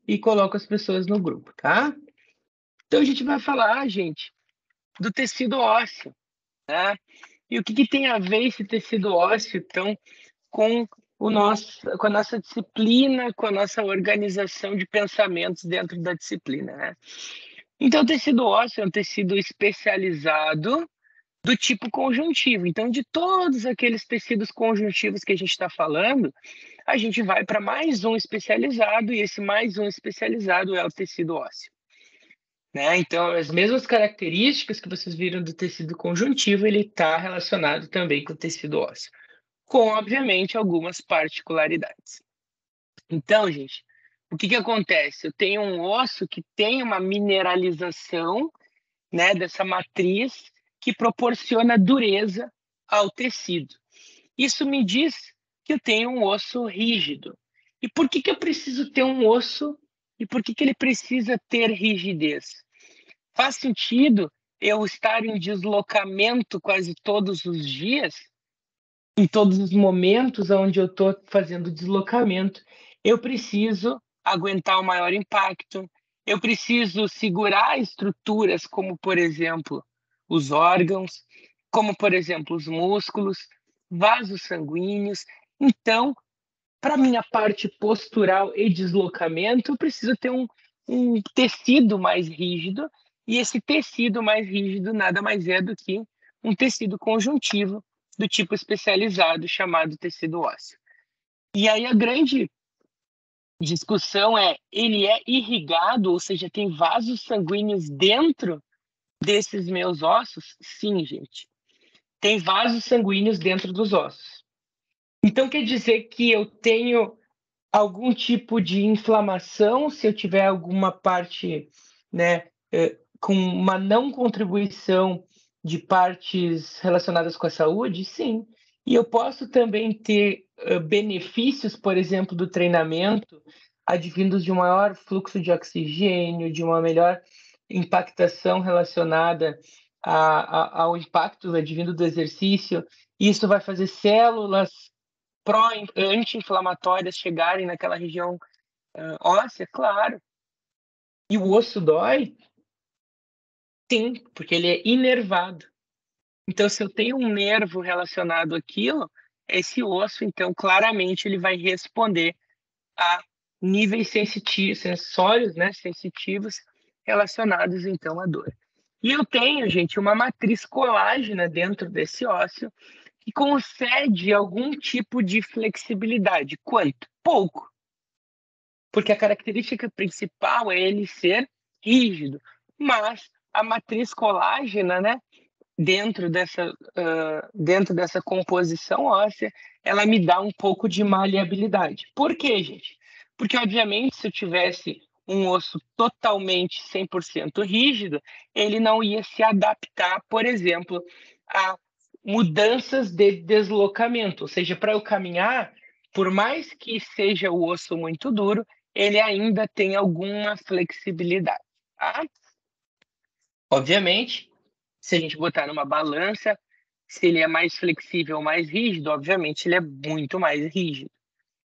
e coloco as pessoas no grupo, tá? Então a gente vai falar, gente, do tecido ósseo, né? E o que tem a ver esse tecido ósseo, então, com com a nossa disciplina, com a nossa organização de pensamentos dentro da disciplina, né? Então, o tecido ósseo é um tecido especializado do tipo conjuntivo. Então, de todos aqueles tecidos conjuntivos que a gente está falando, a gente vai para mais um especializado, e esse mais um especializado é o tecido ósseo. Né? Então, as mesmas características que vocês viram do tecido conjuntivo, ele está relacionado também com o tecido ósseo, com, obviamente, algumas particularidades. Então, gente, o que acontece? Eu tenho um osso que tem uma mineralização, né, dessa matriz que proporciona dureza ao tecido. Isso me diz que eu tenho um osso rígido. E por que eu preciso ter um osso e por que ele precisa ter rigidez? Faz sentido eu estar em deslocamento quase todos os dias, em todos os momentos onde eu estou fazendo deslocamento, eu preciso aguentar o maior impacto, eu preciso segurar estruturas como, por exemplo, os órgãos, como, por exemplo, os músculos, vasos sanguíneos. Então, para minha parte postural e deslocamento, eu preciso ter um tecido mais rígido, e esse tecido mais rígido nada mais é do que um tecido conjuntivo do tipo especializado chamado tecido ósseo. E aí a grande discussão é, ele é irrigado, ou seja, tem vasos sanguíneos dentro desses meus ossos? Sim, gente. Tem vasos sanguíneos dentro dos ossos. Então quer dizer que eu tenho algum tipo de inflamação, se eu tiver alguma parte, né, com uma não contribuição de partes relacionadas com a saúde? Sim. E eu posso também ter benefícios, por exemplo, do treinamento, advindos de um maior fluxo de oxigênio, de uma melhor impactação relacionada ao impacto advindo do exercício. Isso vai fazer células anti-inflamatórias chegarem naquela região óssea, claro. E o osso dói? Sim, porque ele é inervado. Então, se eu tenho um nervo relacionado àquilo, esse osso, então, claramente, ele vai responder a níveis sensitivos, sensórios, né, sensitivos, relacionados, então, à dor. E eu tenho, gente, uma matriz colágena dentro desse ósseo que concede algum tipo de flexibilidade. Quanto? Pouco. Porque a característica principal é ele ser rígido, mas a matriz colágena, né, dentro dessa composição óssea, ela me dá um pouco de maleabilidade. Por quê, gente? Porque, obviamente, se eu tivesse um osso totalmente 100% rígido, ele não ia se adaptar, por exemplo, a mudanças de deslocamento. Ou seja, para eu caminhar, por mais que seja o osso muito duro, ele ainda tem alguma flexibilidade, tá? Obviamente, se a gente botar numa balança, se ele é mais flexível ou mais rígido, obviamente ele é muito mais rígido,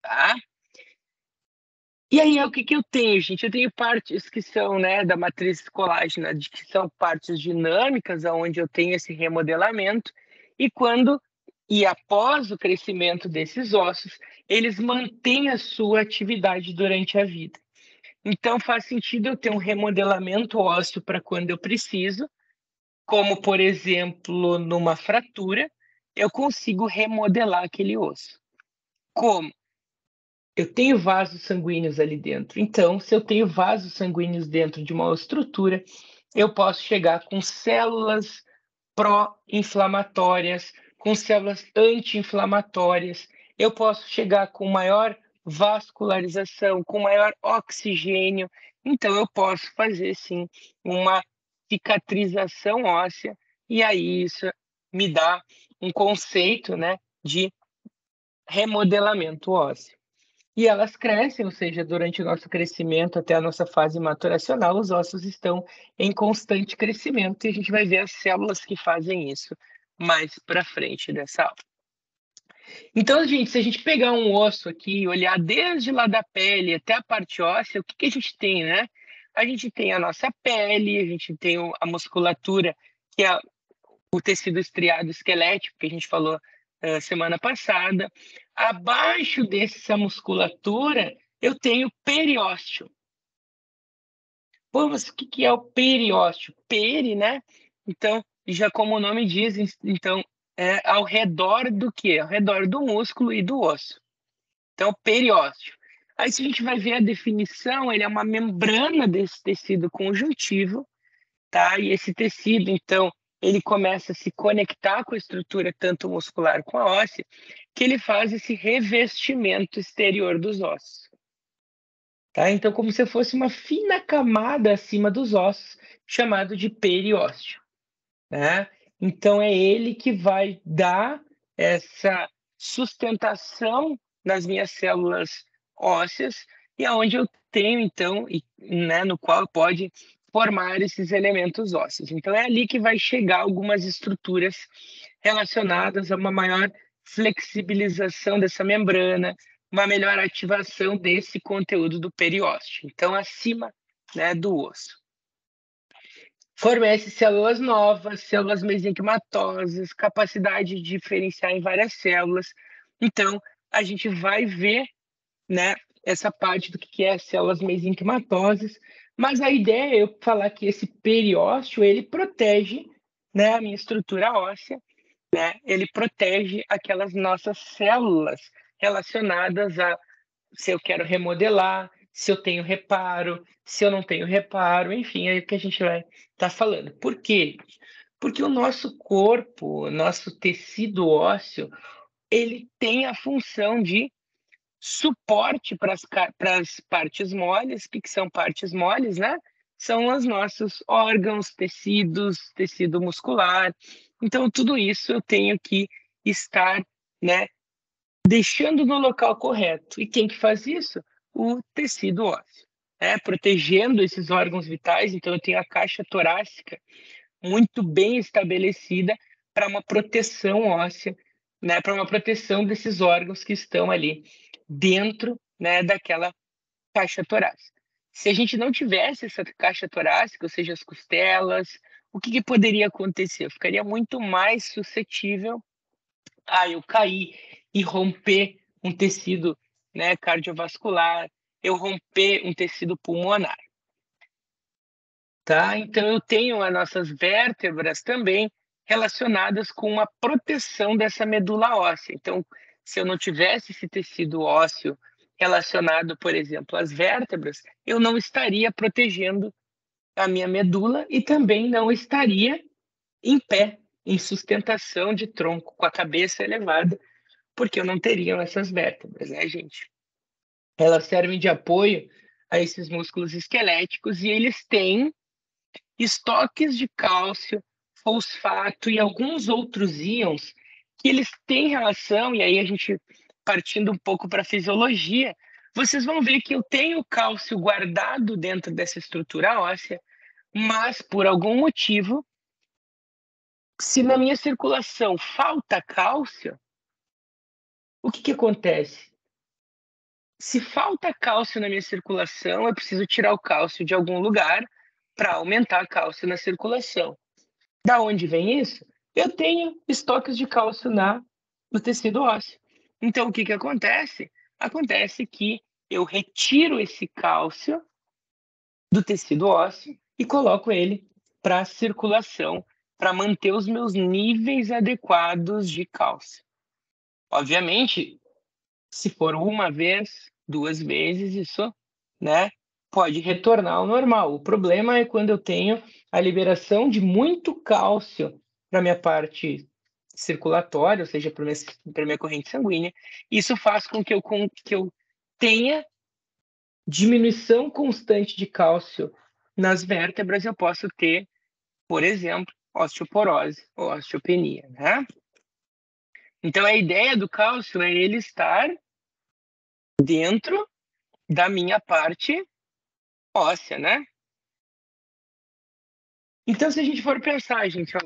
tá? E aí, o que eu tenho, gente? Eu tenho partes que são, né, da matriz colágena, que são partes dinâmicas, onde eu tenho esse remodelamento, e após o crescimento desses ossos, eles mantêm a sua atividade durante a vida. Então, faz sentido eu ter um remodelamento ósseo para quando eu preciso, como, por exemplo, numa fratura, eu consigo remodelar aquele osso. Como? Eu tenho vasos sanguíneos ali dentro. Então, se eu tenho vasos sanguíneos dentro de uma estrutura, eu posso chegar com células pró-inflamatórias, com células anti-inflamatórias. Eu posso chegar com maior vascularização, com maior oxigênio. Então, eu posso fazer, sim, uma cicatrização óssea, e aí isso me dá um conceito, né, de remodelamento ósseo. E elas crescem, ou seja, durante o nosso crescimento até a nossa fase maturacional, os ossos estão em constante crescimento, e a gente vai ver as células que fazem isso mais para frente dessa aula. Então, gente, se a gente pegar um osso aqui e olhar desde lá da pele até a parte óssea, o que que a gente tem, né? A gente tem a nossa pele, a gente tem a musculatura, que é o tecido estriado esquelético, que a gente falou semana passada. Abaixo dessa musculatura, eu tenho periósteo. Pô, mas o que que é o periósteo? Peri, né? Então, já como o nome diz, então, é ao redor do quê? Ao redor do músculo e do osso. Então, periósteo. Aí, se a gente vai ver a definição, ele é uma membrana desse tecido conjuntivo, tá? E esse tecido, então, ele começa a se conectar com a estrutura tanto muscular como a óssea, que ele faz esse revestimento exterior dos ossos. Tá? Então, como se fosse uma fina camada acima dos ossos, chamado de periósteo, né? Então, é ele que vai dar essa sustentação nas minhas células ósseas e aonde eu tenho, então, né, no qual pode formar esses elementos ósseos. Então, é ali que vai chegar algumas estruturas relacionadas a uma maior flexibilização dessa membrana, uma melhor ativação desse conteúdo do periósteo. Então, acima, né, do osso. Fornece células novas, células mesenquimatosas, capacidade de diferenciar em várias células. Então, a gente vai ver, né, essa parte do que é células mesenquimatosas, mas a ideia é eu falar que esse periósteo, ele protege, né, a minha estrutura óssea, né, ele protege aquelas nossas células relacionadas a se eu quero remodelar, se eu tenho reparo, se eu não tenho reparo, enfim, é o que a gente vai estar falando. Por quê? Porque o nosso corpo, o nosso tecido ósseo, ele tem a função de suporte para as partes moles. O que são partes moles, né? São os nossos órgãos, tecidos, tecido muscular. Então, tudo isso eu tenho que estar, né, deixando no local correto. E quem que faz isso? O tecido ósseo, né? Protegendo esses órgãos vitais. Então, eu tenho a caixa torácica muito bem estabelecida para uma proteção óssea, né? Para uma proteção desses órgãos que estão ali dentro, né, daquela caixa torácica. Se a gente não tivesse essa caixa torácica, ou seja, as costelas, o que que poderia acontecer? Eu ficaria muito mais suscetível eu cair e romper um tecido, né, cardiovascular, eu romper um tecido pulmonar, tá? Então eu tenho as nossas vértebras também relacionadas com a proteção dessa medula óssea. Então, se eu não tivesse esse tecido ósseo relacionado, por exemplo, às vértebras, eu não estaria protegendo a minha medula e também não estaria em pé, em sustentação de tronco, com a cabeça elevada, porque eu não teria essas vértebras, né, gente? Elas servem de apoio a esses músculos esqueléticos e eles têm estoques de cálcio, fosfato e alguns outros íons que eles têm relação, e aí a gente partindo um pouco para a fisiologia, vocês vão ver que eu tenho cálcio guardado dentro dessa estrutura óssea, mas por algum motivo, se na minha circulação falta cálcio, o que que acontece? Se falta cálcio na minha circulação, eu preciso tirar o cálcio de algum lugar para aumentar cálcio na circulação. Da onde vem isso? Eu tenho estoques de cálcio no tecido ósseo. Então, o que que acontece? Acontece que eu retiro esse cálcio do tecido ósseo e coloco ele para circulação, para manter os meus níveis adequados de cálcio. Obviamente, se for uma vez, duas vezes, isso, né, pode retornar ao normal. O problema é quando eu tenho a liberação de muito cálcio para minha parte circulatória, ou seja, para minha corrente sanguínea. Isso faz com que eu tenha diminuição constante de cálcio nas vértebras. Eu posso ter, por exemplo, osteoporose ou osteopenia, né? Então, a ideia do cálcio é ele estar dentro da minha parte óssea, né? Então, se a gente for pensar, gente, ó,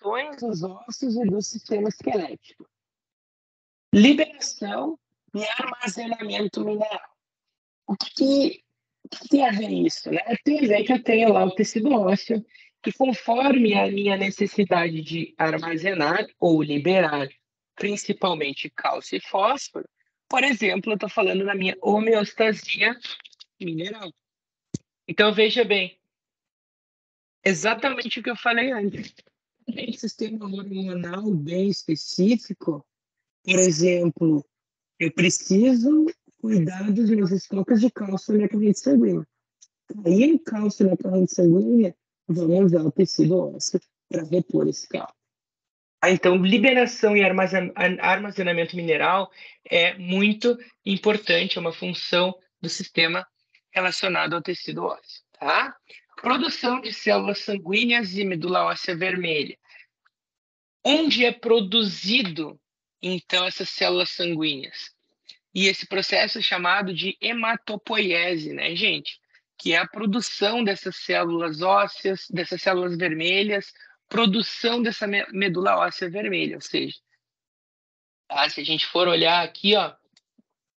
funções dos ossos e do sistema esquelético. liberação e armazenamento mineral. O que tem a ver isso, né? Tem a ver que eu tenho lá o tecido ósseo, que conforme a minha necessidade de armazenar ou liberar, principalmente cálcio e fósforo, por exemplo, eu estou falando na minha homeostasia mineral. Então, veja bem, exatamente o que eu falei antes. Tem um sistema hormonal bem específico, por exemplo, eu preciso cuidar dos meus estoques de cálcio na minha corrente sanguínea. Aí, o cálcio na corrente sanguínea, vamos usar o tecido ósseo para repor esse cálcio. Então, liberação e armazenamento mineral é muito importante, é uma função do sistema relacionado ao tecido ósseo, tá? Produção de células sanguíneas e medula óssea vermelha. Onde é produzido, então, essas células sanguíneas? E esse processo é chamado de hematopoiese, né, gente? Que é a produção dessas células ósseas, dessas células vermelhas, produção dessa medula óssea vermelha, ou seja, tá? Se a gente for olhar aqui, ó,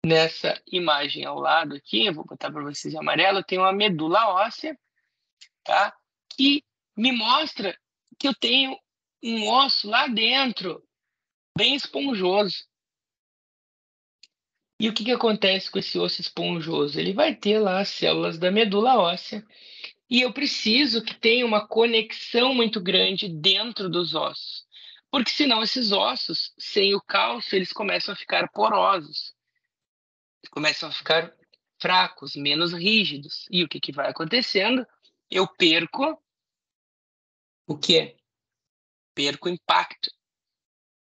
nessa imagem ao lado aqui, eu vou botar para vocês em amarelo, tem uma medula óssea, tá? Que me mostra que eu tenho um osso lá dentro, bem esponjoso. E o que acontece com esse osso esponjoso? Ele vai ter lá as células da medula óssea e eu preciso que tenha uma conexão muito grande dentro dos ossos. Porque senão esses ossos, sem o cálcio, eles começam a ficar porosos, começam a ficar fracos, menos rígidos. E o que vai acontecendo? Eu perco o quê? Perco impacto.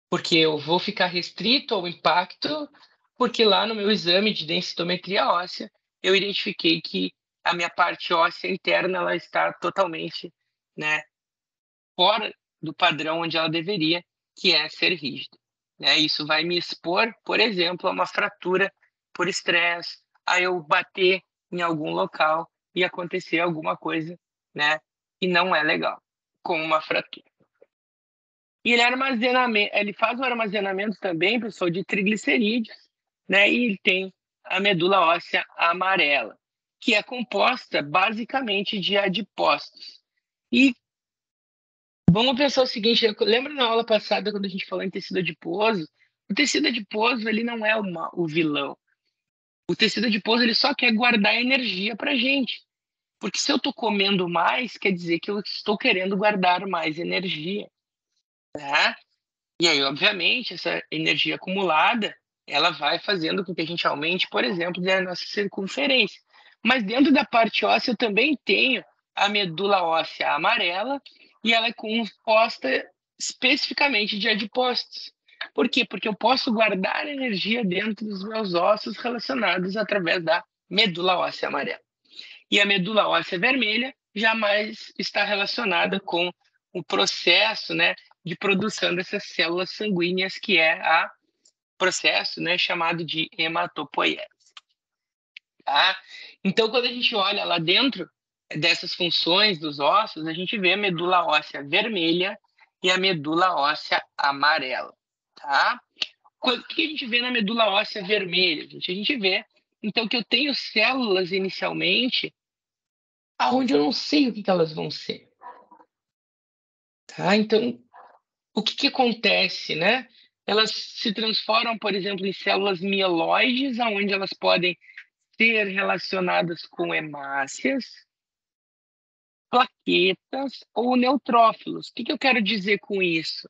Porque eu vou ficar restrito ao impacto, porque lá no meu exame de densitometria óssea, eu identifiquei que a minha parte óssea interna ela está totalmente, né, fora do padrão onde ela deveria, que é ser rígida. Né? Isso vai me expor, por exemplo, a uma fratura por estresse, a eu bater em algum local e acontecer alguma coisa, né, que não é legal, como uma fratura. E ele faz o armazenamento também, pessoal, de triglicerídeos, né? E ele tem a medula óssea amarela, que é composta basicamente de adipócitos. E vamos pensar o seguinte, lembra na aula passada quando a gente falou em tecido adiposo? O tecido adiposo, ele não é o vilão. O tecido adiposo, ele só quer guardar energia para gente. Porque se eu estou comendo mais, quer dizer que eu estou querendo guardar mais energia, né? E aí, obviamente, essa energia acumulada, ela vai fazendo com que a gente aumente, por exemplo, a nossa circunferência. Mas dentro da parte óssea eu também tenho a medula óssea amarela e ela é composta especificamente de adipócitos. Por quê? Porque eu posso guardar energia dentro dos meus ossos relacionados através da medula óssea amarela. E a medula óssea vermelha jamais está relacionada com o processo, né, de produção dessas células sanguíneas, que é o processo, né, chamado de hematopoiese. Tá? Então, quando a gente olha lá dentro dessas funções dos ossos, a gente vê a medula óssea vermelha e a medula óssea amarela. Tá? O que a gente vê na medula óssea vermelha? A gente vê, então, que eu tenho células inicialmente aonde eu não sei o que elas vão ser. Tá? Então, o que acontece, né? Elas se transformam, por exemplo, em células mieloides, aonde elas podem ser relacionadas com hemácias, plaquetas ou neutrófilos. O que eu quero dizer com isso?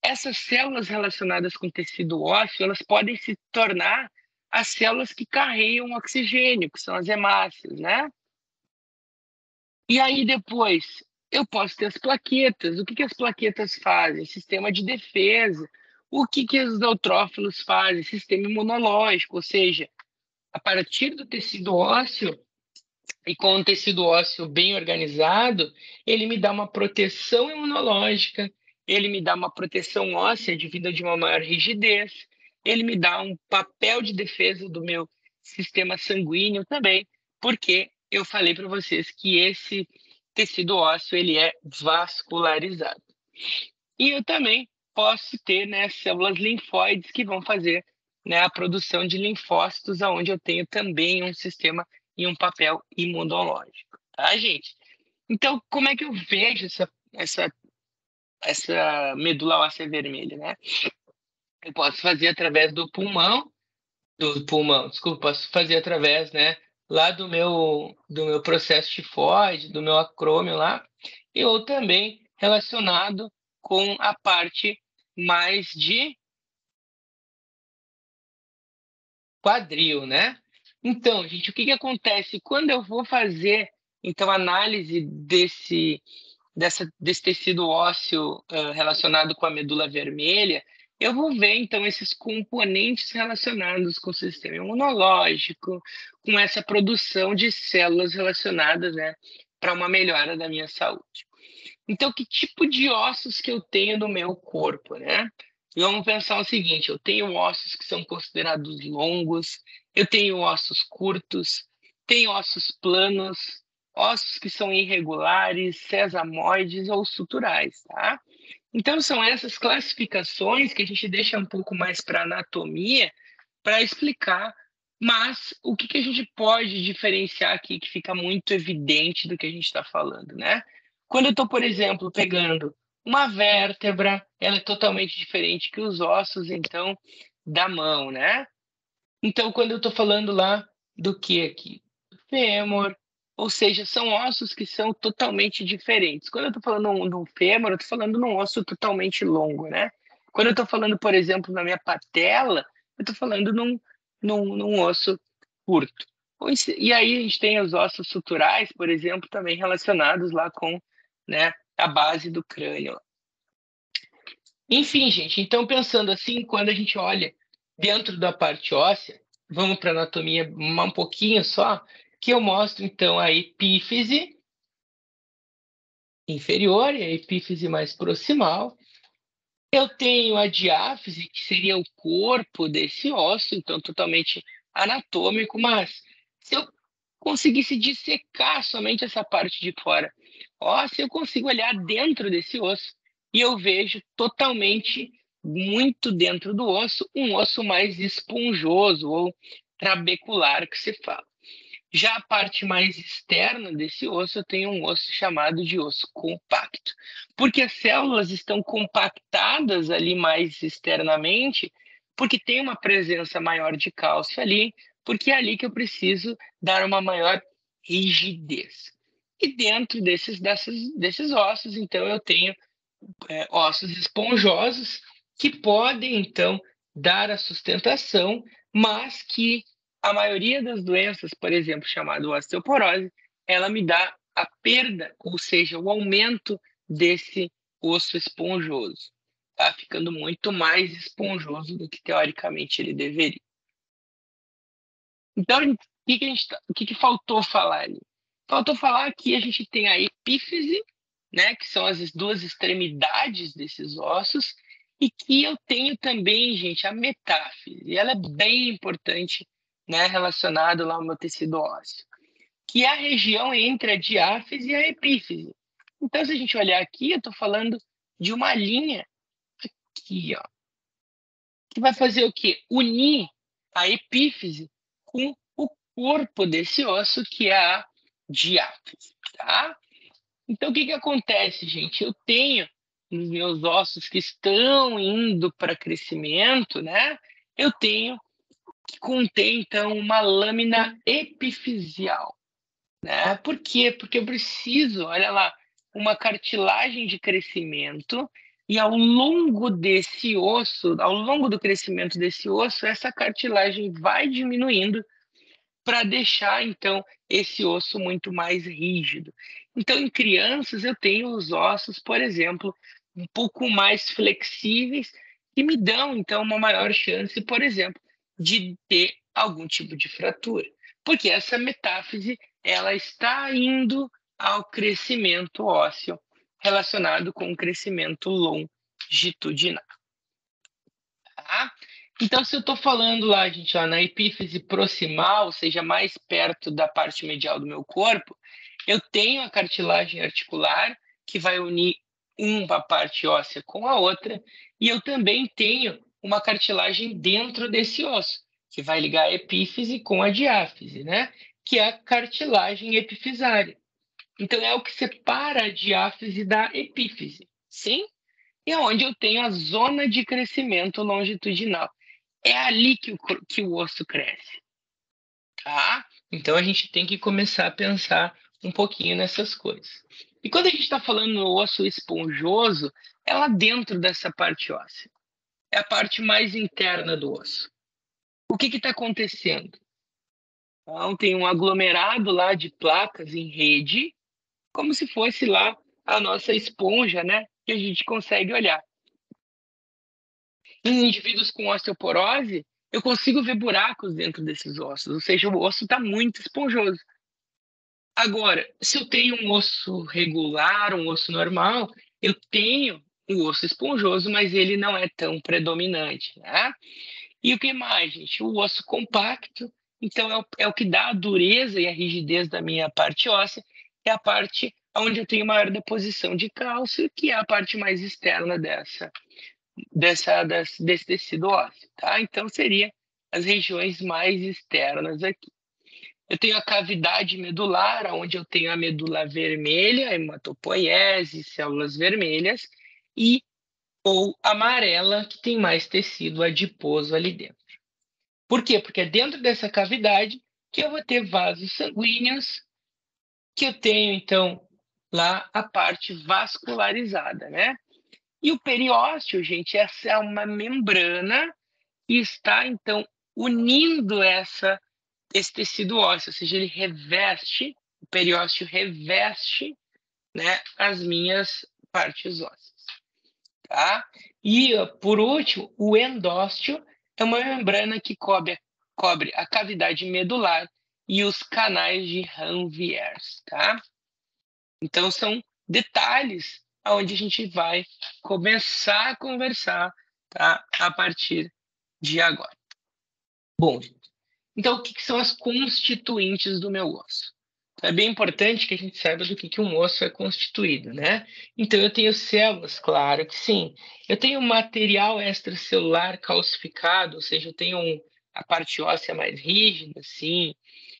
Essas células relacionadas com tecido ósseo, elas podem se tornar as células que carregam oxigênio, que são as hemácias, né? E aí depois, eu posso ter as plaquetas. O que as plaquetas fazem? Sistema de defesa. O que os neutrófilos fazem? Sistema imunológico, ou seja, a partir do tecido ósseo, e com o tecido ósseo bem organizado, ele me dá uma proteção imunológica, ele me dá uma proteção óssea devido a uma maior rigidez, ele me dá um papel de defesa do meu sistema sanguíneo também, porque eu falei para vocês que esse tecido ósseo ele é vascularizado. E eu também posso ter, né, células linfóides que vão fazer, né, a produção de linfócitos, aonde eu tenho também um sistema e um papel imunológico, tá, gente? Então, como é que eu vejo essa medula óssea vermelha, né? Eu posso fazer através desculpa, posso fazer através, né, lá do meu processo tifoide, do meu acrômio lá, e ou também relacionado com a parte mais de quadril, né? Então, gente, o que que acontece quando eu vou fazer então análise desse tecido ósseo relacionado com a medula vermelha? Eu vou ver então esses componentes relacionados com o sistema imunológico, com essa produção de células relacionadas, né, para uma melhora da minha saúde. Então, que tipo de ossos que eu tenho no meu corpo, né? E vamos pensar o seguinte: eu tenho ossos que são considerados longos, eu tenho ossos curtos, tenho ossos planos, ossos que são irregulares, sesamoides ou suturais, tá? Então, são essas classificações que a gente deixa um pouco mais para anatomia para explicar, mas o que que a gente pode diferenciar aqui que fica muito evidente do que a gente está falando, né? Quando eu estou, por exemplo, pegando uma vértebra, ela é totalmente diferente que os ossos, então, da mão, né? Então, quando eu estou falando lá do que aqui? Fêmur, ou seja, são ossos que são totalmente diferentes. Quando eu estou falando de um fêmur, eu estou falando de um osso totalmente longo, né? Quando eu estou falando, por exemplo, na minha patela, eu estou falando num osso curto. E aí a gente tem os ossos suturais, por exemplo, também relacionados lá com, né, a base do crânio. Enfim, gente, então pensando assim, quando a gente olha dentro da parte óssea, vamos para a anatomia um pouquinho só, que eu mostro então a epífise inferior e a epífise mais proximal. Eu tenho a diáfise, que seria o corpo desse osso, então totalmente anatômico, mas se eu conseguisse dissecar somente essa parte de fora óssea, eu consigo olhar dentro desse osso e eu vejo totalmente, muito dentro do osso, um osso mais esponjoso ou trabecular que se fala. Já a parte mais externa desse osso, eu tenho um osso chamado de osso compacto, porque as células estão compactadas ali mais externamente, porque tem uma presença maior de cálcio ali, porque é ali que eu preciso dar uma maior rigidez. E dentro desses ossos, então, eu tenho ossos esponjosos que podem, então, dar a sustentação, mas que a maioria das doenças, por exemplo, chamada osteoporose, ela me dá a perda, ou seja, o aumento desse osso esponjoso, tá? Ficando muito mais esponjoso do que teoricamente ele deveria. Então, o que faltou falar ali? Faltou falar que a gente tem a epífise, né, que são as duas extremidades desses ossos, e que eu tenho também, gente, a metáfise. E ela é bem importante, né, relacionada lá ao meu tecido ósseo, que é a região entre a diáfise e a epífise. Então, se a gente olhar aqui, eu estou falando de uma linha aqui, ó, que vai fazer o quê? Unir a epífise com o corpo desse osso, que é a diáfise, tá? Então, o que que acontece, gente? Eu tenho nos meus ossos que estão indo para crescimento, né? Eu tenho que conter, então, uma lâmina epifisial, né? Por quê? Porque eu preciso, olha lá, uma cartilagem de crescimento e ao longo desse osso, ao longo do crescimento desse osso, essa cartilagem vai diminuindo para deixar, então, esse osso muito mais rígido. Então, em crianças, eu tenho os ossos, por exemplo, um pouco mais flexíveis, que me dão, então, uma maior chance, por exemplo, de ter algum tipo de fratura. Porque essa metáfise, ela está indo ao crescimento ósseo, relacionado com o crescimento longitudinal. Tá? Então, se eu estou falando lá, gente, ó, na epífise proximal, ou seja, mais perto da parte medial do meu corpo, eu tenho a cartilagem articular que vai unir uma parte óssea com a outra, e eu também tenho uma cartilagem dentro desse osso, que vai ligar a epífise com a diáfise, né? Que é a cartilagem epifisária. Então, é o que separa a diáfise da epífise, sim? E é onde eu tenho a zona de crescimento longitudinal. É ali que o osso cresce, tá? Então, a gente tem que começar a pensar um pouquinho nessas coisas. E quando a gente está falando no osso esponjoso, é lá dentro dessa parte óssea. É a parte mais interna do osso. O que está acontecendo? Então, tem um aglomerado lá de placas em rede, como se fosse lá a nossa esponja, né? Que a gente consegue olhar. Em indivíduos com osteoporose, eu consigo ver buracos dentro desses ossos, ou seja, o osso está muito esponjoso. Agora, se eu tenho um osso regular, um osso normal, eu tenho um osso esponjoso, mas ele não é tão predominante, né? E o que mais, gente? O osso compacto, então é o que dá a dureza e a rigidez da minha parte óssea, é a parte onde eu tenho maior deposição de cálcio, que é a parte mais externa desse tecido ósseo, tá? Então, seria as regiões mais externas aqui. Eu tenho a cavidade medular, onde eu tenho a medula vermelha, hematopoiese, células vermelhas, e ou amarela, que tem mais tecido adiposo ali dentro. Por quê? Porque é dentro dessa cavidade que eu vou ter vasos sanguíneos, que eu tenho, então, lá a parte vascularizada, né? E o periósteo, gente, essa é uma membrana que está, então, unindo esse tecido ósseo, ou seja, ele reveste, o periósteo reveste, né, as minhas partes ósseas, tá? E, por último, o endósteo é uma membrana que cobre a cavidade medular e os canais de Ranvier, tá? Então, são detalhes onde a gente vai começar a conversar, tá? A partir de agora. Bom, então, o que são as constituintes do meu osso? Então, é bem importante que a gente saiba do que um osso é constituído, né? Então, eu tenho células, claro que sim. Eu tenho material extracelular calcificado, ou seja, eu tenho a parte óssea mais rígida, sim.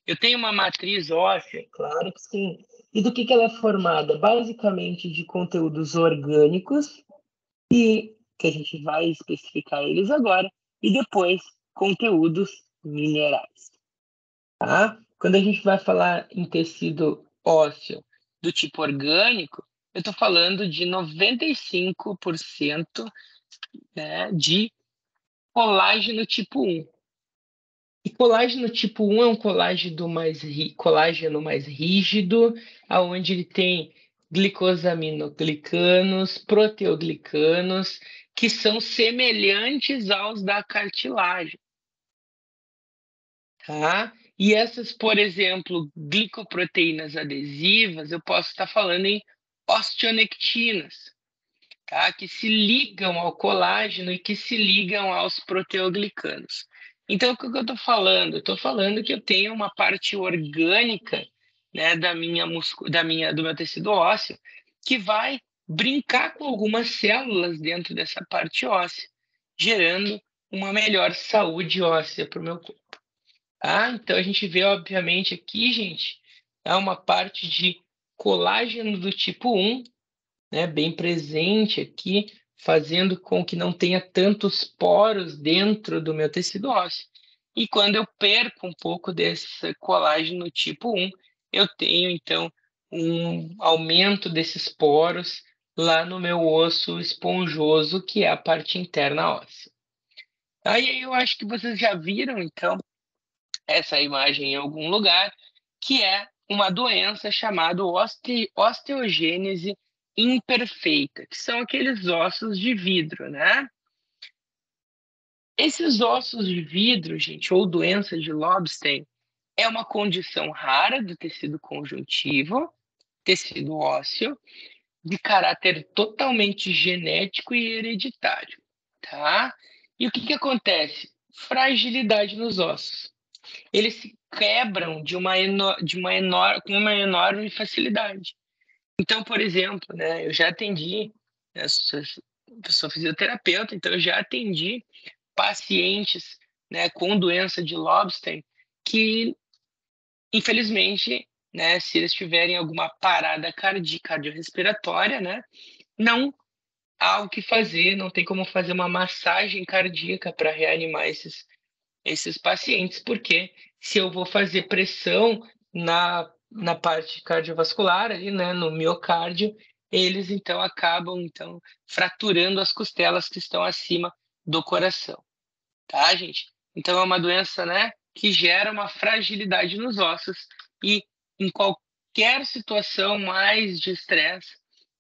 Eu tenho uma matriz óssea, claro que sim. E do que ela é formada? Basicamente de conteúdos orgânicos, e que a gente vai especificar eles agora, e depois conteúdos minerais, tá? Quando a gente vai falar em tecido ósseo do tipo orgânico, eu estou falando de 95%, né, de colágeno tipo 1. E colágeno tipo 1 é um colágeno mais rígido, onde ele tem glicosaminoglicanos, proteoglicanos, que são semelhantes aos da cartilagem, tá? E essas, por exemplo, glicoproteínas adesivas, eu posso estar falando em osteonectinas, tá? Que se ligam ao colágeno e que se ligam aos proteoglicanos. Então, o que eu estou falando? Eu estou falando que eu tenho uma parte orgânica, né, do meu tecido ósseo, que vai brincar com algumas células dentro dessa parte óssea, gerando uma melhor saúde óssea para o meu corpo. Tá? Então, a gente vê, obviamente, aqui, gente, uma parte de colágeno do tipo 1, né, bem presente aqui, fazendo com que não tenha tantos poros dentro do meu tecido ósseo. E quando eu perco um pouco desse colágeno tipo 1, eu tenho, então, um aumento desses poros lá no meu osso esponjoso, que é a parte interna óssea. Aí eu acho que vocês já viram, então, essa imagem em algum lugar, que é uma doença chamada osteogênese imperfeita, que são aqueles ossos de vidro, né? Esses ossos de vidro, gente, ou doença de Lobstein, é uma condição rara do tecido conjuntivo, tecido ósseo, de caráter totalmente genético e hereditário, tá? E o que acontece? Fragilidade nos ossos. Eles se quebram com uma enorme facilidade. Então, por exemplo, né, eu já atendi Eu sou fisioterapeuta, então eu já atendi pacientes, né, com doença de Lobstein que, infelizmente, né, se eles tiverem alguma parada cardiorrespiratória, né, não há o que fazer, não tem como fazer uma massagem cardíaca para reanimar esses pacientes, porque se eu vou fazer pressão na parte cardiovascular, ali, né, no miocárdio, eles então acabam então fraturando as costelas que estão acima do coração, tá, gente? Então é uma doença, né, que gera uma fragilidade nos ossos e em qualquer situação mais de estresse,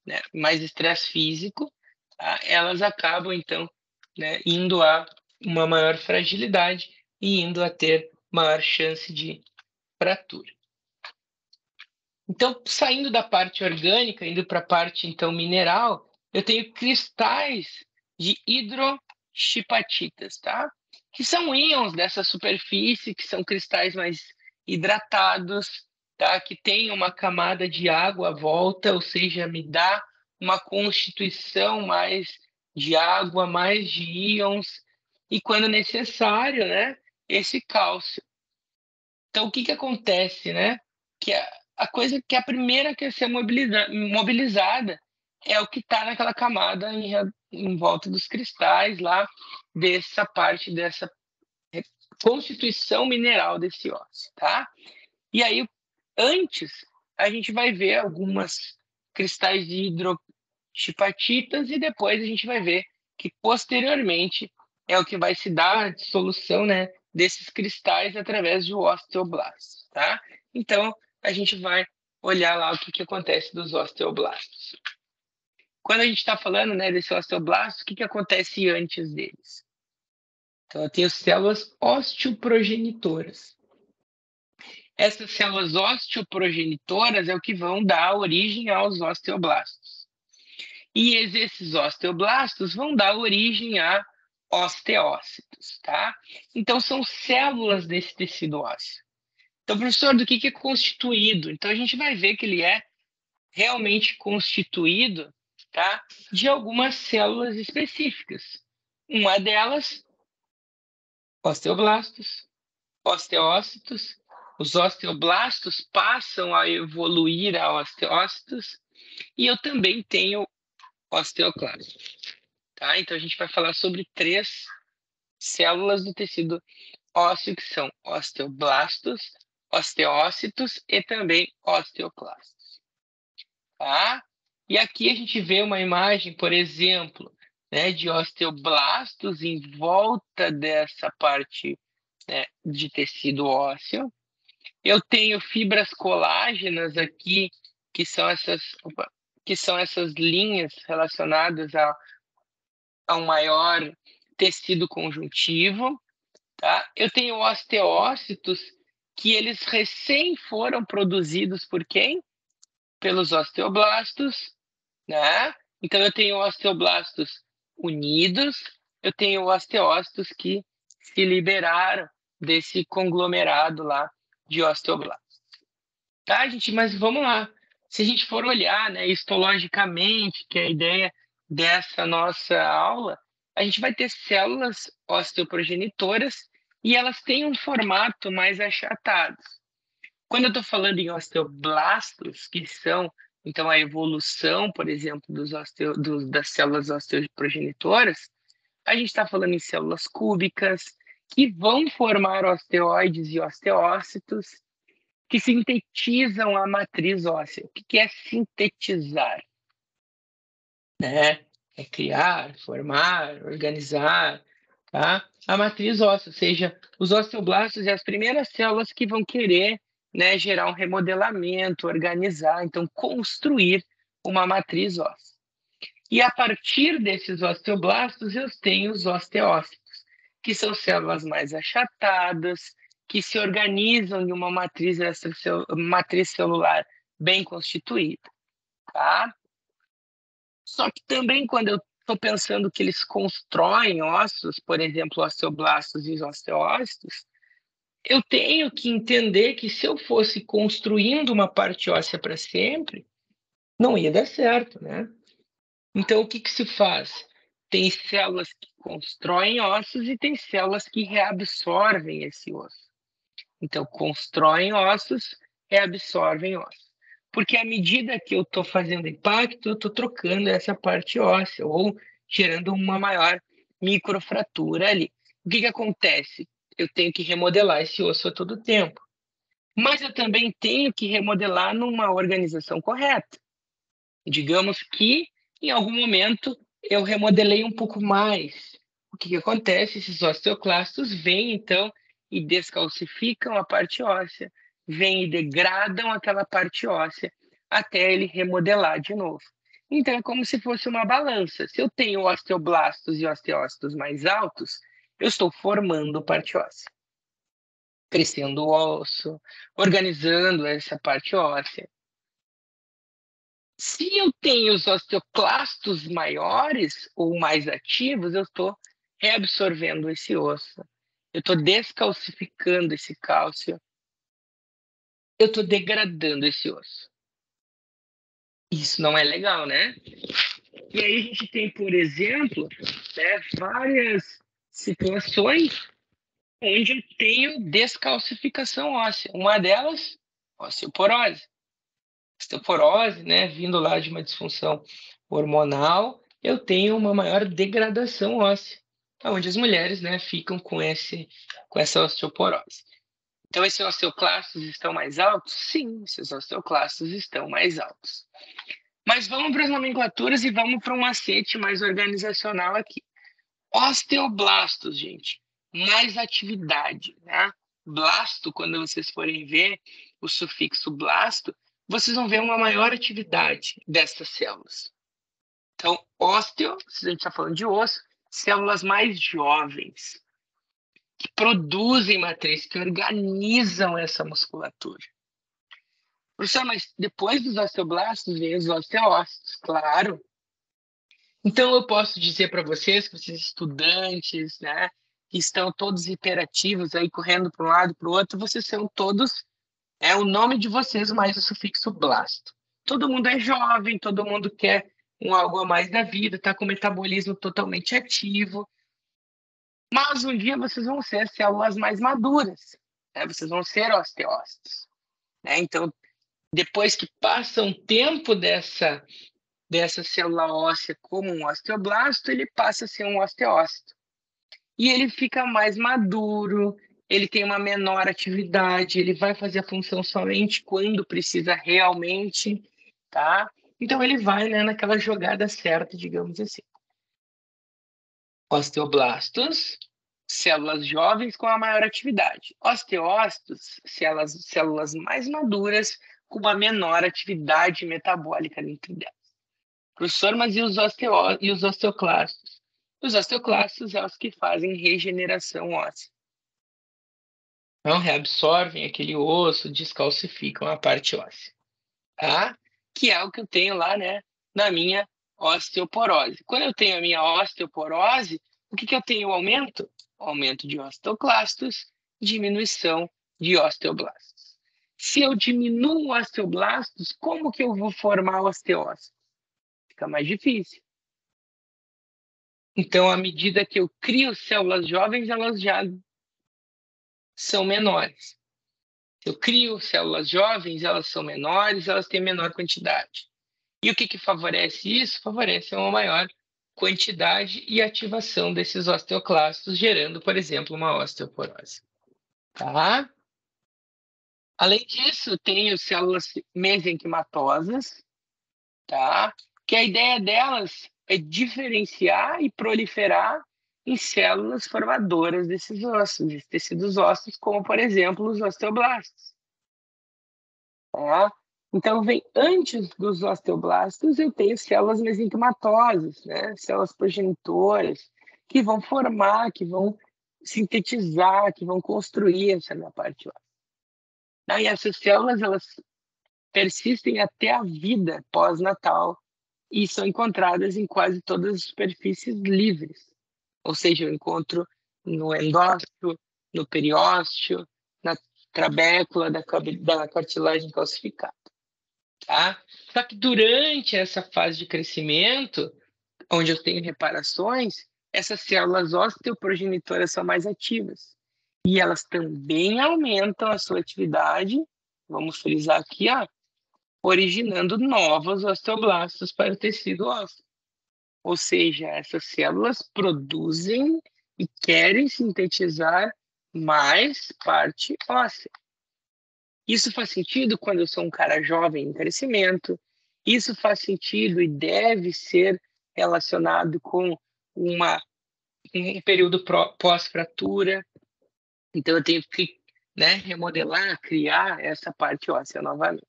né, mais estresse físico, tá, elas acabam então, né, indo a uma maior fragilidade e indo a ter maior chance de fratura. Então, saindo da parte orgânica, indo para a parte então mineral, eu tenho cristais de hidroxipatitas, tá? Que são íons dessa superfície, que são cristais mais hidratados, tá? Que tem uma camada de água à volta, ou seja, me dá uma constituição mais de água, mais de íons, e quando necessário, né, esse cálcio. Então, o que acontece, né? Que a coisa que a primeira que é ser mobilizada é o que está naquela camada em volta dos cristais lá, dessa parte, dessa constituição mineral desse ósseo, tá? E aí, antes, a gente vai ver algumas cristais de hidroxipatitas e depois a gente vai ver que, posteriormente, é o que vai se dar a dissolução, né, desses cristais através de osteoblastos, tá? Então, a gente vai olhar lá o que acontece dos osteoblastos. Quando a gente está falando, né, desse osteoblasto, o que acontece antes deles? Então, eu tenho células osteoprogenitoras. Essas células osteoprogenitoras é o que vão dar origem aos osteoblastos. E esses osteoblastos vão dar origem a osteócitos, tá? Então, são células desse tecido ósseo. Então, professor, do que é constituído? Então, a gente vai ver que ele é realmente constituído, tá, de algumas células específicas. Uma delas, osteoblastos, osteócitos. Os osteoblastos passam a evoluir a osteócitos e eu também tenho osteoclastos. Tá? Então, a gente vai falar sobre 3 células do tecido ósseo, que são osteoblastos, osteócitos e também osteoclastos. Tá? E aqui a gente vê uma imagem, por exemplo, né, de osteoblastos em volta dessa parte, né, de tecido ósseo. Eu tenho fibras colágenas aqui, que são essas linhas relacionadas a um maior tecido conjuntivo, tá? Eu tenho osteócitos que eles recém foram produzidos por quem? Pelos osteoblastos, né? Então eu tenho osteoblastos unidos, eu tenho osteócitos que se liberaram desse conglomerado lá de osteoblastos. Tá, gente? Mas vamos lá. Se a gente for olhar, né, histologicamente, que é a ideia dessa nossa aula, a gente vai ter células osteoprogenitoras e elas têm um formato mais achatado. Quando eu estou falando em osteoblastos, que são, então, a evolução, por exemplo, das células osteoprogenitoras, a gente está falando em células cúbicas, que vão formar osteoides e osteócitos, que sintetizam a matriz óssea. O que é sintetizar? Né? É criar, formar, organizar, tá? A matriz óssea, ou seja, os osteoblastos e as primeiras células que vão querer, né, gerar um remodelamento, organizar, então construir uma matriz óssea. E a partir desses osteoblastos eu tenho os osteócitos, que são células mais achatadas, que se organizam em uma matriz celular bem constituída, tá? Só que também quando eu estou pensando que eles constroem ossos, por exemplo, osteoblastos e osteócitos, eu tenho que entender que se eu fosse construindo uma parte óssea para sempre, não ia dar certo, né? Então, o que que se faz? Tem células que constroem ossos e tem células que reabsorvem esse osso. Então, constroem ossos, reabsorvem ossos. Porque à medida que eu estou fazendo impacto, eu estou trocando essa parte óssea ou gerando uma maior microfratura ali. O que que acontece? Eu tenho que remodelar esse osso a todo tempo. Mas eu também tenho que remodelar numa organização correta. Digamos que, em algum momento, eu remodelei um pouco mais. O que que acontece? Esses osteoclastos vêm, então, e descalcificam a parte óssea, vêm e degradam aquela parte óssea até ele remodelar de novo. Então, é como se fosse uma balança. Se eu tenho osteoblastos e osteócitos mais altos, eu estou formando parte óssea, crescendo o osso, organizando essa parte óssea. Se eu tenho os osteoclastos maiores ou mais ativos, eu estou reabsorvendo esse osso, eu estou descalcificando esse cálcio, eu estou degradando esse osso. Isso não é legal, né? E aí a gente tem, por exemplo, né, várias situações onde eu tenho descalcificação óssea. Uma delas, osteoporose. Osteoporose, né, vindo lá de uma disfunção hormonal, eu tenho uma maior degradação óssea, onde as mulheres, né, ficam com essa osteoporose. Então, esses osteoclastos estão mais altos? Sim, esses osteoclastos estão mais altos. Mas vamos para as nomenclaturas e vamos para um macete mais organizacional aqui. Osteoblastos, gente, mais atividade, né? Blasto, quando vocês forem ver o sufixo blasto, vocês vão ver uma maior atividade dessas células. Então, ósteo, se a gente está falando de osso, células mais jovens, que produzem matriz, que organizam essa musculatura. Professor, mas depois dos osteoblastos vem os osteócitos, claro. Então, eu posso dizer para vocês, que vocês estudantes, né, que estão todos hiperativos, aí correndo para um lado e para o outro, vocês são todos, é o nome de vocês mais o sufixo blasto. Todo mundo é jovem, todo mundo quer algo a mais da vida, está com o metabolismo totalmente ativo, mas um dia vocês vão ser células mais maduras, né? Vocês vão ser osteócitos, né? Então, depois que passa um tempo dessa célula óssea como um osteoblasto, ele passa a ser um osteócito. E ele fica mais maduro, ele tem uma menor atividade, ele vai fazer a função somente quando precisa realmente, tá? Então ele vai, né, naquela jogada certa, digamos assim. Osteoblastos, células jovens com a maior atividade. Osteócitos, células mais maduras com uma menor atividade metabólica dentro delas. Professor, mas e os osteoclastos? Os osteoclastos são os que fazem regeneração óssea. Não reabsorvem aquele osso, descalcificam a parte óssea, tá? Que é o que eu tenho lá, né, na minha osteoporose. Quando eu tenho a minha osteoporose, o que eu tenho? Aumento? Aumento de osteoclastos, diminuição de osteoblastos. Se eu diminuo osteoblastos, como que eu vou formar osteose? Fica mais difícil. Então, à medida que eu crio células jovens, elas já são menores. Se eu crio células jovens, elas são menores, elas têm menor quantidade. E o que favorece isso? Favorece uma maior quantidade e ativação desses osteoclastos, gerando, por exemplo, uma osteoporose. Tá? Além disso, tenho células mesenquimatosas, tá? Que a ideia delas é diferenciar e proliferar em células formadoras desses ossos, desses tecidos ósseos, como, por exemplo, os osteoblastos. Tá? Então, vem antes dos osteoblastos, eu tenho células mesenquimatosas, né? Células progenitoras, que vão formar, que vão sintetizar, que vão construir essa minha parte óssea. E essas células, elas persistem até a vida pós-natal e são encontradas em quase todas as superfícies livres. Ou seja, eu encontro no endósteo, no periósteo, na trabécula da cartilagem calcificada. Tá? Só que durante essa fase de crescimento, onde eu tenho reparações, essas células osteoprogenitoras são mais ativas. E elas também aumentam a sua atividade, vamos frisar aqui, originando novos osteoblastos para o tecido ósseo. Ou seja, essas células produzem e querem sintetizar mais parte óssea. Isso faz sentido quando eu sou um cara jovem em crescimento. Isso faz sentido e deve ser relacionado com um período pós-fratura. Então, eu tenho que remodelar, criar essa parte óssea novamente.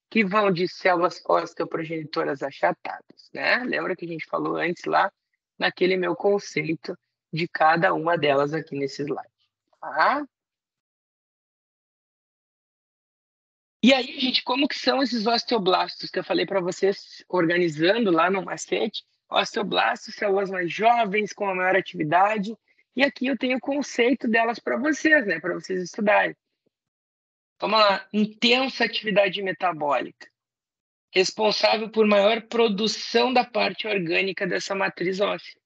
Que vão de células osteoprogenitoras achatadas, né? Lembra que a gente falou antes lá, naquele meu conceito de cada uma delas aqui nesse slide. Tá? E aí, gente, como que são esses osteoblastos que eu falei para vocês, organizando lá no macete? Osteoblastos, células mais jovens, com a maior atividade. E aqui eu tenho o conceito delas para vocês, né? Para vocês estudarem. Vamos lá. Intensa atividade metabólica. Responsável por maior produção da parte orgânica dessa matriz óssea.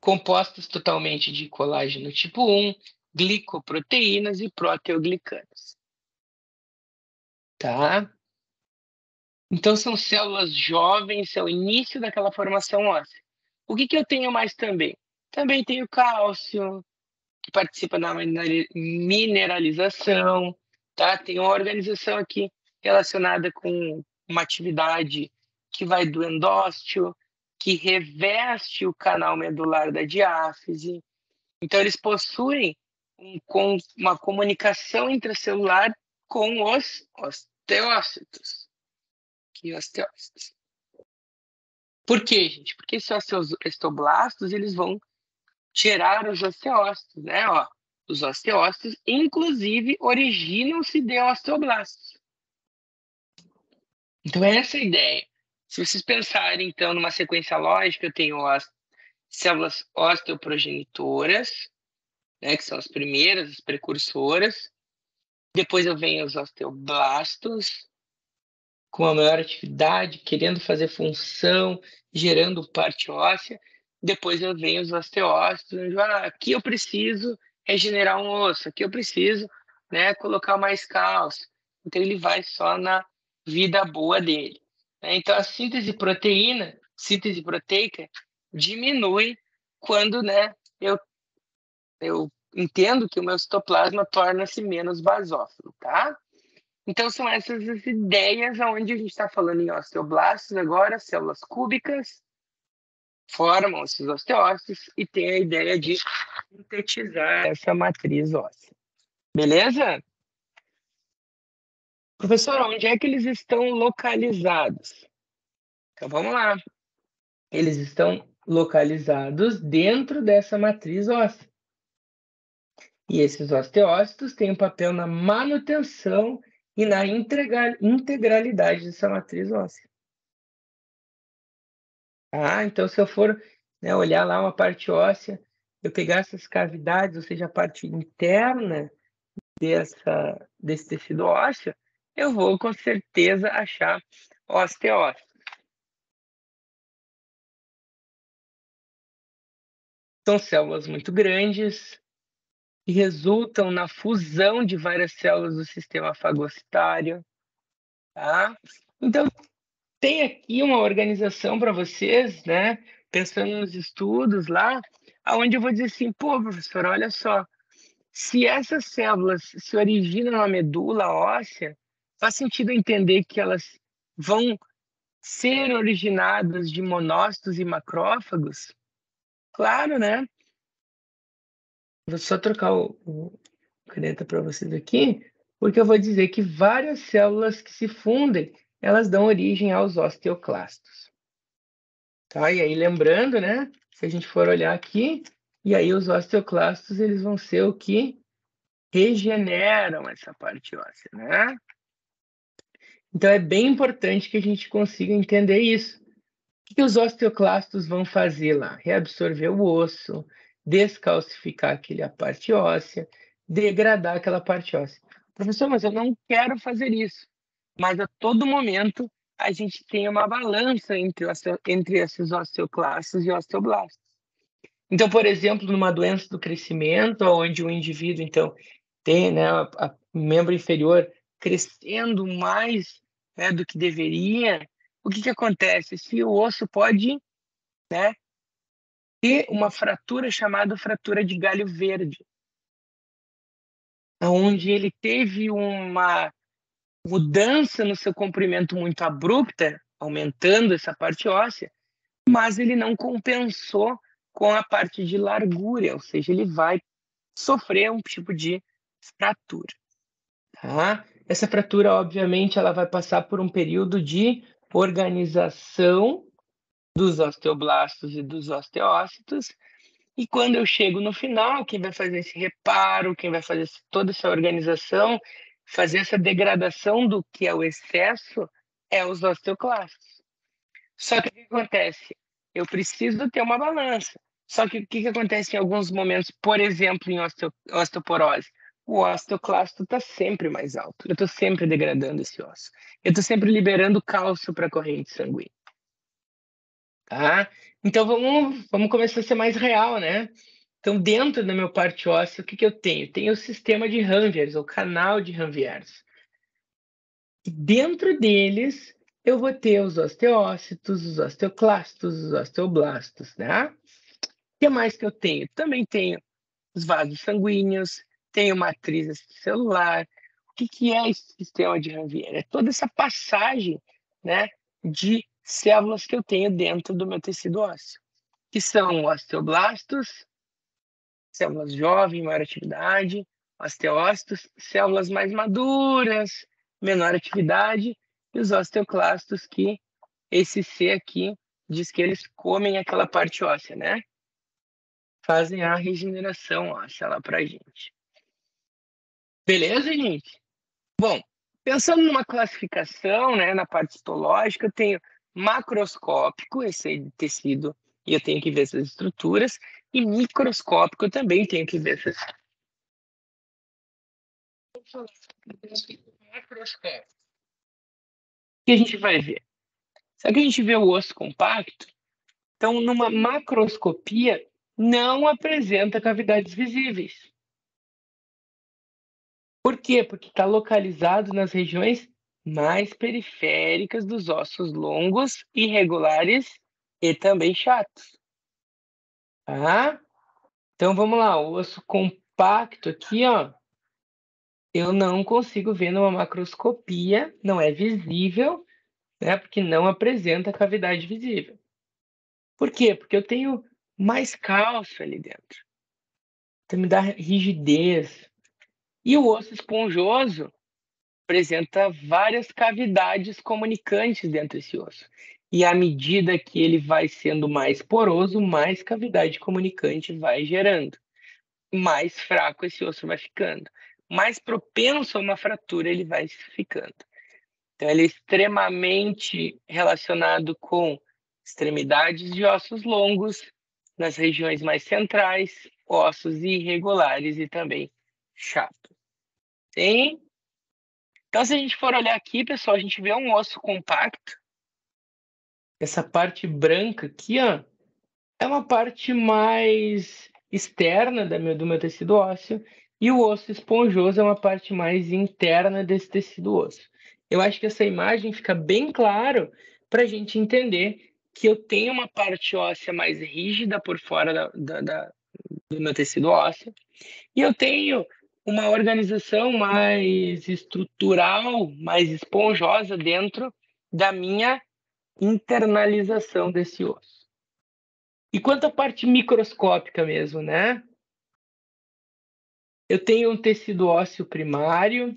Compostos totalmente de colágeno tipo 1, glicoproteínas e proteoglicanos. Tá? Então, são células jovens, é o início daquela formação óssea. O que eu tenho mais também? Também tenho cálcio, que participa da mineralização, tá? Tem uma organização aqui relacionada com uma atividade que vai do endósteo, que reveste o canal medular da diáfise. Então, eles possuem uma comunicação intracelular com os osteócitos. Por quê, gente? Porque esses osteoblastos, eles vão gerar os osteócitos, né? Os osteócitos, inclusive, originam-se de osteoblastos. Então, essa é a ideia. Se vocês pensarem, então, numa sequência lógica, eu tenho as células osteoprogenitoras, né, que são as primeiras, as precursoras. Depois eu venho os osteoblastos, com a maior atividade, querendo fazer função, gerando parte óssea. Depois eu venho os osteócitos, aqui eu preciso regenerar um osso, aqui eu preciso colocar mais cálcio. Então ele vai só na vida boa dele. Então a síntese proteica, diminui quando eu entendo que o meu citoplasma torna-se menos basófilo, tá? Então, são essas as ideias onde a gente está falando em osteoblastos agora, células cúbicas, formam esses osteócitos e tem a ideia de sintetizar essa matriz óssea. Beleza? Professor, onde é que eles estão localizados? Então, vamos lá. Eles estão localizados dentro dessa matriz óssea. E esses osteócitos têm um papel na manutenção e na integralidade dessa matriz óssea. Então, se eu for olhar lá uma parte óssea, eu pegar essas cavidades, ou seja, a parte interna desse tecido ósseo, eu vou com certeza achar osteócitos. São células muito grandes que resultam na fusão de várias células do sistema fagocitário. Tá? Então, tem aqui uma organização para vocês, pensando nos estudos lá, onde eu vou dizer assim, pô, professor, olha só, se essas células se originam na medula óssea, faz sentido entender que elas vão ser originadas de monócitos e macrófagos? Claro, né? Vou só trocar o caneta para vocês aqui, porque eu vou dizer que várias células que se fundem, elas dão origem aos osteoclastos. Tá? E aí, lembrando, se a gente for olhar aqui, e aí os osteoclastos, eles vão ser o que regeneram essa parte óssea, né? Então, é bem importante que a gente consiga entender isso. O que os osteoclastos vão fazer lá? Reabsorver o osso, descalcificar aquela parte óssea, degradar aquela parte óssea. Professor, mas eu não quero fazer isso. Mas a todo momento a gente tem uma balança entre esses osteoclastos e osteoblastos. Então, por exemplo, numa doença do crescimento, onde o indivíduo, então, tem, né, a membro inferior crescendo mais, né, do que deveria, o que acontece? Se o osso pode, né, ter uma fratura chamada fratura de galho verde, onde ele teve uma mudança no seu comprimento muito abrupta, aumentando essa parte óssea, mas ele não compensou com a parte de largura, ou seja, ele vai sofrer um tipo de fratura, tá? Essa fratura, obviamente, ela vai passar por um período de organização dos osteoblastos e dos osteócitos, e quando eu chego no final, quem vai fazer esse reparo, quem vai fazer toda essa organização, fazer essa degradação do que é o excesso, é os osteoclastos. Só que o que acontece? Eu preciso ter uma balança. Só que o que acontece em alguns momentos, por exemplo, em osteoporose? O osteoclasto está sempre mais alto. Eu estou sempre degradando esse osso. Eu estou sempre liberando cálcio para a corrente sanguínea. Tá? Então vamos começar a ser mais real, né? Então, dentro da minha parte óssea, o que eu tenho? Tenho o sistema de Ranviers, ou canal de Ranviers. E dentro deles, eu vou ter os osteócitos, os osteoclastos, os osteoblastos, né? O que mais que eu tenho? Também tenho os vasos sanguíneos, tenho matriz celular. O que é esse sistema de Ranvier? É toda essa passagem, né, de células que eu tenho dentro do meu tecido ósseo, que são osteoblastos, células jovens, maior atividade, osteócitos, células mais maduras, menor atividade, e os osteoclastos, que esse C aqui diz que eles comem aquela parte óssea, né? Fazem a regeneração óssea lá pra gente. Beleza, gente? Bom, pensando numa classificação, né, na parte histológica, eu tenho macroscópico, esse aí de tecido, e eu tenho que ver essas estruturas, e microscópico, eu também tenho que ver essas macroscópico. O que a gente vai ver? Só que a gente vê o osso compacto, então numa macroscopia não apresenta cavidades visíveis. Por quê? Porque está localizado nas regiões mais periféricas dos ossos longos, irregulares e também chatos. Tá? Então vamos lá, o osso compacto aqui, ó, eu não consigo ver numa macroscopia, não é visível, né? Porque não apresenta cavidade visível. Por quê? Porque eu tenho mais cálcio ali dentro. Então me dá rigidez. E o osso esponjoso apresenta várias cavidades comunicantes dentro desse osso. E à medida que ele vai sendo mais poroso, mais cavidade comunicante vai gerando. Mais fraco esse osso vai ficando. Mais propenso a uma fratura ele vai ficando. Então, ele é extremamente relacionado com extremidades de ossos longos, nas regiões mais centrais, ossos irregulares e também chatos. Sim? Então, se a gente for olhar aqui, pessoal, a gente vê um osso compacto. Essa parte branca aqui, ó, é uma parte mais externa do meu tecido ósseo, e o osso esponjoso é uma parte mais interna desse tecido ósseo. Eu acho que essa imagem fica bem claro para a gente entender que eu tenho uma parte óssea mais rígida por fora do meu tecido ósseo, e eu tenho uma organização mais estrutural, mais esponjosa dentro da minha internalização desse osso. E quanto à parte microscópica mesmo, né? Eu tenho um tecido ósseo primário,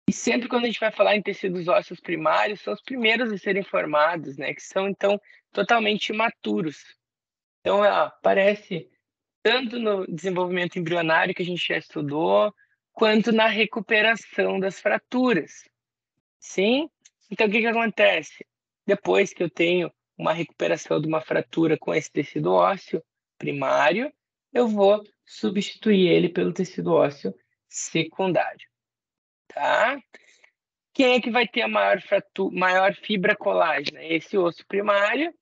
e sempre quando a gente vai falar em tecidos ósseos primários, são os primeiros a serem formados, né? Que são, então, totalmente imaturos. Então, aparece tanto no desenvolvimento embrionário, que a gente já estudou, quanto na recuperação das fraturas. Sim? Então, o que acontece? Depois que eu tenho uma recuperação de uma fratura com esse tecido ósseo primário, eu vou substituir ele pelo tecido ósseo secundário, tá? Quem é que vai ter a maior fibra colágena? Esse osso primário,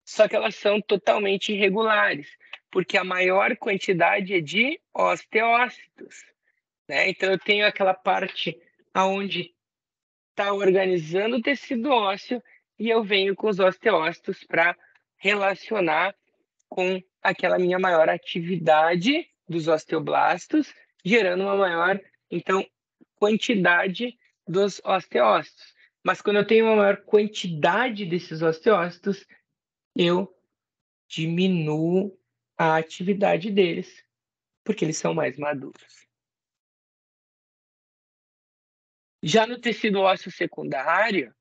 só que elas são totalmente irregulares, porque a maior quantidade é de osteócitos, né? Então, eu tenho aquela parte onde está organizando o tecido ósseo e eu venho com os osteócitos para relacionar com aquela minha maior atividade dos osteoblastos, gerando uma maior, então, quantidade dos osteócitos. Mas quando eu tenho uma maior quantidade desses osteócitos, eu diminuo a atividade deles, porque eles são mais maduros. Já no tecido ósseo secundário,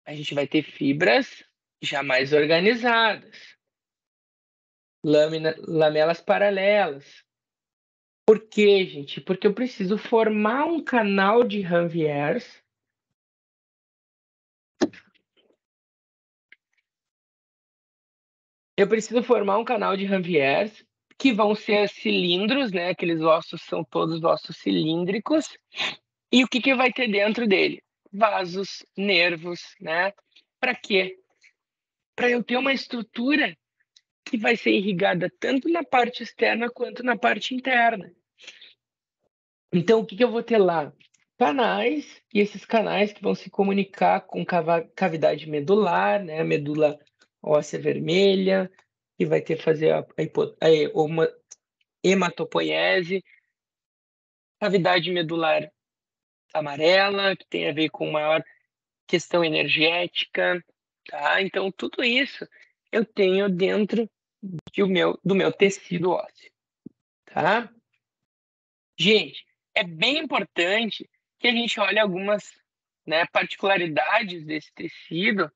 a gente vai ter fibras já mais organizadas, lamelas paralelas. Por quê, gente? Porque eu preciso formar um canal de Ranviers. Eu preciso formar um canal de Ranviers, que vão ser cilindros, né? Aqueles ossos são todos ossos cilíndricos. E o que vai ter dentro dele? Vasos, nervos, né? Para quê? Para eu ter uma estrutura que vai ser irrigada tanto na parte externa quanto na parte interna. Então, o que eu vou ter lá? Canais, e esses canais que vão se comunicar com cavidade medular, né? A medula óssea vermelha, que vai ter fazer uma hematopoiese, cavidade medular amarela, que tem a ver com maior questão energética, tá? Então, tudo isso eu tenho dentro do meu tecido ósseo, tá? Gente, é bem importante que a gente olhe algumas, né, particularidades desse tecido,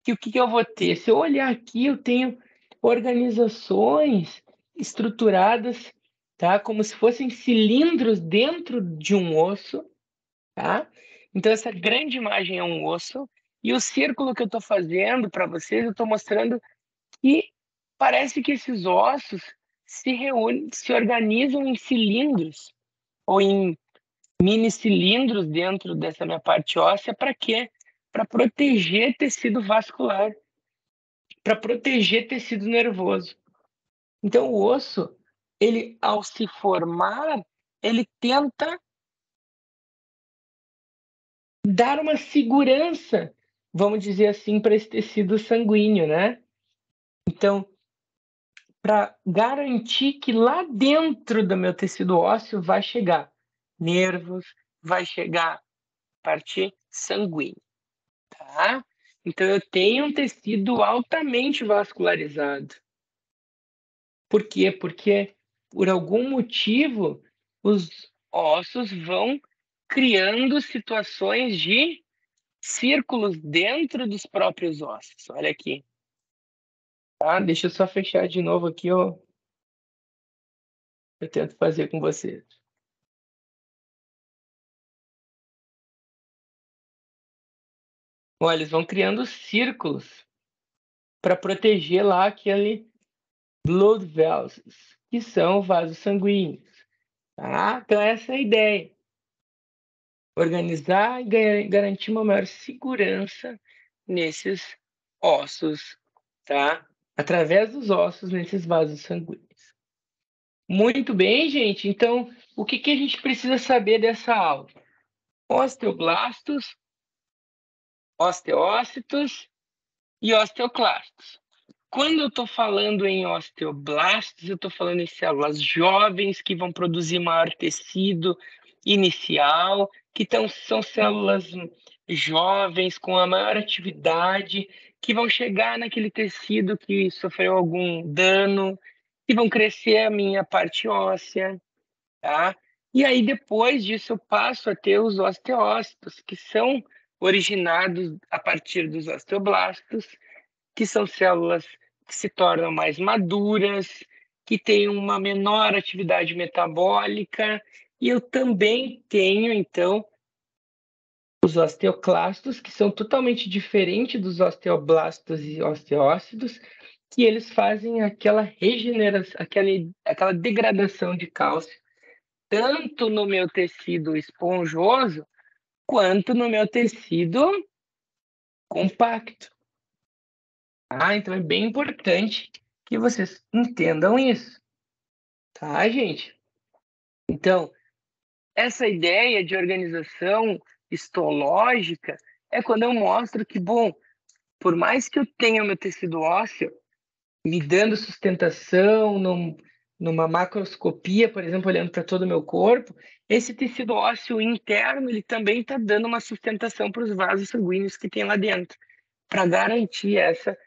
que o que eu vou ter? Se eu olhar aqui, eu tenho organizações estruturadas, tá? Como se fossem cilindros dentro de um osso, tá? Então, essa grande imagem é um osso, e o círculo que eu estou fazendo para vocês, eu estou mostrando que parece que esses ossos se reúnem, se organizam em cilindros, ou em mini cilindros dentro dessa minha parte óssea, para quê? Para proteger tecido vascular, para proteger tecido nervoso. Então, o osso, ele, ao se formar, ele tenta dar uma segurança, vamos dizer assim, para esse tecido sanguíneo, né? Então, para garantir que lá dentro do meu tecido ósseo vai chegar nervos, vai chegar parte sanguínea, tá? Então, eu tenho um tecido altamente vascularizado. Por quê? Porque, por algum motivo, os ossos vão criando situações de círculos dentro dos próprios ossos. Olha aqui. Tá? Deixa eu só fechar de novo aqui, ó. Eu tento fazer com vocês. Olha, eles vão criando círculos para proteger lá aquele blood vessels, que são vasos sanguíneos. Tá? Então, essa é a ideia. Organizar e garantir uma maior segurança nesses ossos, tá? Através dos ossos, nesses vasos sanguíneos. Muito bem, gente. Então, o que a gente precisa saber dessa aula? Osteoblastos, osteócitos e osteoclastos. Quando eu estou falando em osteoblastos, eu estou falando em células jovens que vão produzir maior tecido inicial, são células jovens com a maior atividade, que vão chegar naquele tecido que sofreu algum dano, que vão crescer a minha parte óssea, tá? E aí, depois disso, eu passo a ter os osteócitos, que são originados a partir dos osteoblastos, que são células que se tornam mais maduras, que têm uma menor atividade metabólica, e eu também tenho, então, os osteoclastos, que são totalmente diferentes dos osteoblastos e osteócitos, que eles fazem aquela regeneração, aquela degradação de cálcio tanto no meu tecido esponjoso quanto no meu tecido compacto. Então é bem importante que vocês entendam isso, tá, gente? Então, essa ideia de organização histológica é quando eu mostro que, bom, por mais que eu tenha o meu tecido ósseo me dando sustentação numa macroscopia, por exemplo, olhando para todo o meu corpo, esse tecido ósseo interno ele também está dando uma sustentação para os vasos sanguíneos que tem lá dentro, para garantir essa